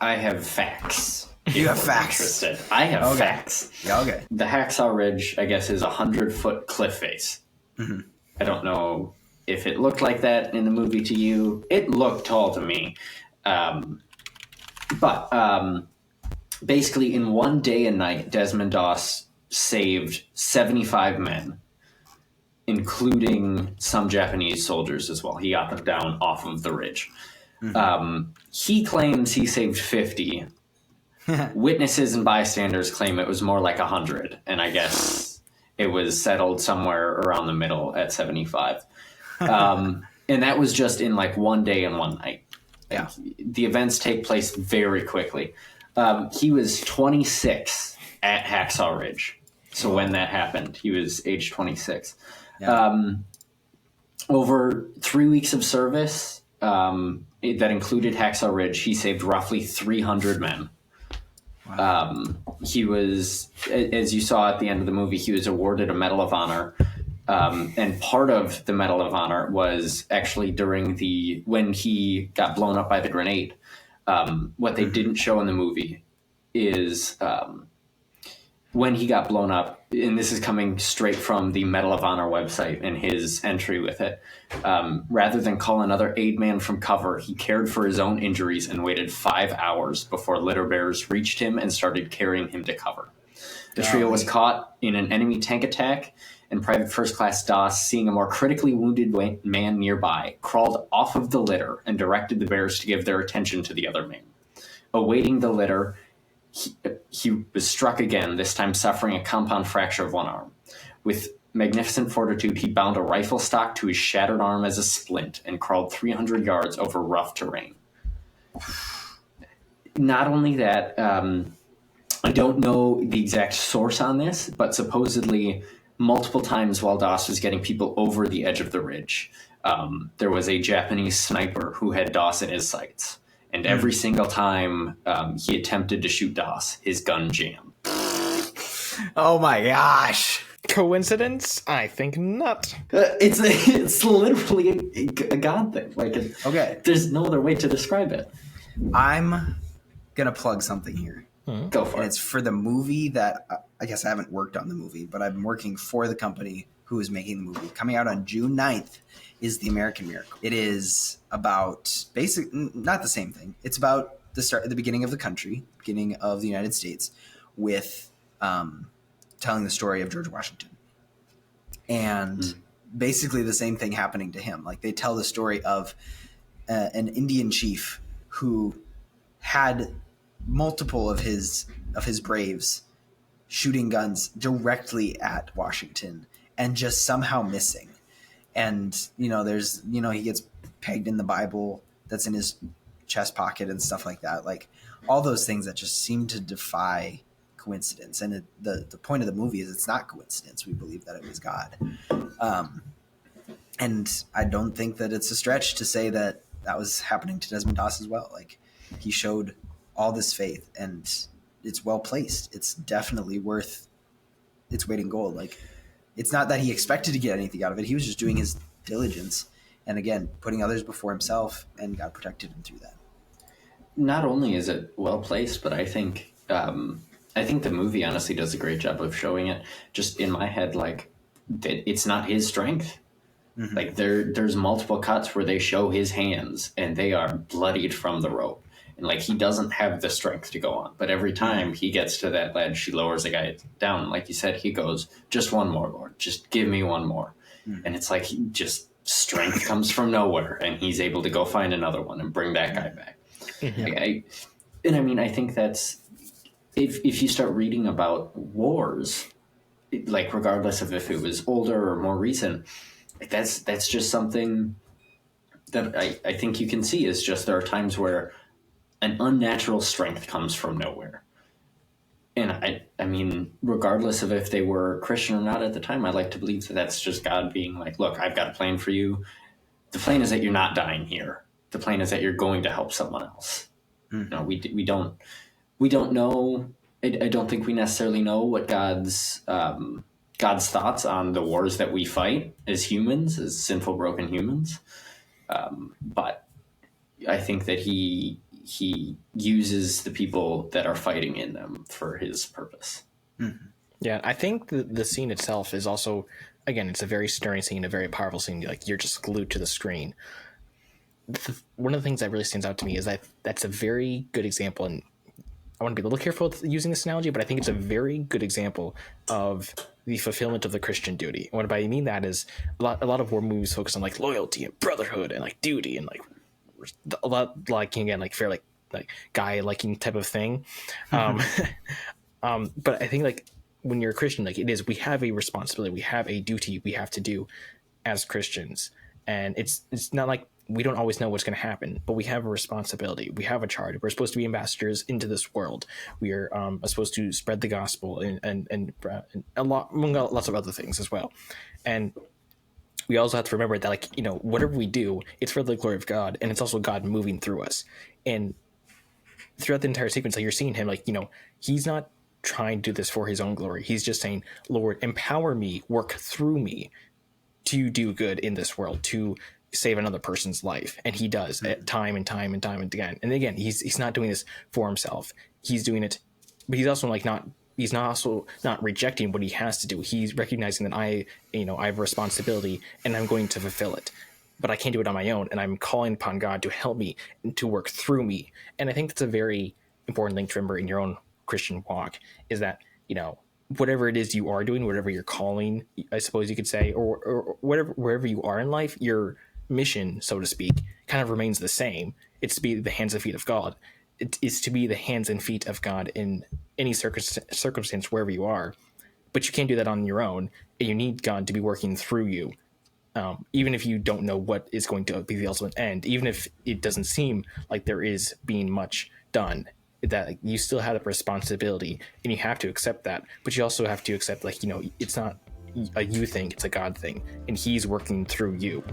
I have facts. You have facts. Interested. I have facts. Yeah, okay. The Hacksaw Ridge, I guess, is a 100-foot cliff face. Mm-hmm. I don't know if it looked like that in the movie to you. It looked tall to me. But basically, in one day and night, Desmond Doss saved 75 men, including some Japanese soldiers as well. He got them down off of the ridge. Mm-hmm. He claims he saved 50. Witnesses and bystanders claim it was more like 100, and I guess it was settled somewhere around the middle at 75. And that was just in like one day and one night. Yeah. The events take place very quickly. He was 26 at Hacksaw Ridge. So when that happened, he was age 26. Yeah. Over 3 weeks of service that included Hacksaw Ridge, he saved roughly 300 men. Wow. He was, as you saw at the end of the movie, he was awarded a Medal of Honor. And part of the Medal of Honor was actually when he got blown up by the grenade. What they didn't show in the movie is when he got blown up, and this is coming straight from the Medal of Honor website and his entry with it, rather than call another aid man from cover, he cared for his own injuries and waited 5 hours before litter bearers reached him and started carrying him to cover. The trio was caught in an enemy tank attack, and Private First Class Doss, seeing a more critically wounded man nearby, crawled off of the litter and directed the bearers to give their attention to the other man. Awaiting the litter, he was struck again, this time suffering a compound fracture of one arm. With magnificent fortitude, he bound a rifle stock to his shattered arm as a splint and crawled 300 yards over rough terrain. Not only that, I don't know the exact source on this, but supposedly multiple times while Doss was getting people over the edge of the ridge, there was a Japanese sniper who had Doss in his sights. And every single time he attempted to shoot Doss, his gun jammed. Oh my gosh. Coincidence? I think not. It's literally a God thing. Okay. There's no other way to describe it. I'm going to plug something here. Go for it. It's for the movie that, I guess I haven't worked on the movie, but I've been working for the company who is making the movie. Coming out on June 9th is The American Miracle. It is about not the same thing. It's about the beginning of the country, beginning of the United States, with telling the story of George Washington. And basically the same thing happening to him. Like, they tell the story of an Indian chief who had multiple of his braves shooting guns directly at Washington and just somehow missing. And, there's, he gets pegged in the Bible that's in his chest pocket and stuff like that. Like, all those things that just seem to defy coincidence. And the point of the movie is it's not coincidence. We believe that it was God. And I don't think that it's a stretch to say that was happening to Desmond Doss as well. Like, he showed all this faith, and it's well placed. It's definitely worth its weight in gold. Like, it's not that he expected to get anything out of it. He was just doing his diligence, and again, putting others before himself, and God protected him through that. Not only is it well placed, but I think the movie honestly does a great job of showing it. Just in my head, like, that it's not his strength. Mm-hmm. Like, there's multiple cuts where they show his hands, and they are bloodied from the rope. And, like, he doesn't have the strength to go on. But every time he gets to that ledge, he lowers the guy down. And like you said, he goes, just one more, Lord. Just give me one more. Mm-hmm. And it's like, strength comes from nowhere. And he's able to go find another one and bring that guy back. Mm-hmm. I think that's, if you start reading about wars, like, regardless of if it was older or more recent, that's just something that I think you can see is just there are times where an unnatural strength comes from nowhere. And I mean, regardless of if they were Christian or not at the time, I like to believe that that's just God being like, look, I've got a plan for you. The plan is that you're not dying here. The plan is that you're going to help someone else. Mm. We don't know. I don't think we necessarily know what God's thoughts on the wars that we fight as humans, as sinful, broken humans. But I think that he he uses the people that are fighting in them for his purpose. Mm-hmm. Yeah, I think the scene itself is also, again, it's a very stirring scene, a very powerful scene. Like, you're just glued to the screen. One of the things that really stands out to me is that that's a very good example, and I want to be a little careful with using this analogy, but I think it's a very good example of the fulfillment of the Christian duty. And what I mean that is a lot of war movies focus on like loyalty and brotherhood and like duty and like a lot, like, again, like fair, like guy liking type of thing. But I think like when you're a Christian, like it is, we have a responsibility, we have a duty we have to do as Christians, and it's not like we don't always know what's going to happen, but we have a responsibility. We have a charge. We're supposed to be ambassadors into this world. We are supposed to spread the gospel and lots of other things as well. And we also have to remember that, like, you know, whatever we do, it's for the glory of God, and it's also God moving through us. And throughout the entire sequence, like, you're seeing him, like, you know, he's not trying to do this for his own glory. He's just saying, Lord, empower me, work through me to do good in this world, to save another person's life. And he does it time and time and time and again. And again, he's not doing this for himself. He's doing it, but he's also like he's not rejecting what he has to do. He's recognizing that I have a responsibility and I'm going to fulfill it, but I can't do it on my own. And I'm calling upon God to help me and to work through me. And I think that's a very important thing to remember in your own Christian walk, is that, you know, whatever it is you are doing, whatever you're calling, I suppose you could say, or whatever, wherever you are in life, your mission, so to speak, kind of remains the same. It's to be the hands and feet of God. It is to be the hands and feet of God in any circumstance, wherever you are. But you can't do that on your own, and you need God to be working through you. Even if you don't know what is going to be the ultimate end, even if it doesn't seem like there is being much done, that you still have a responsibility, and you have to accept that. But you also have to accept, like, you know, it's not a you thing, it's a God thing, and he's working through you.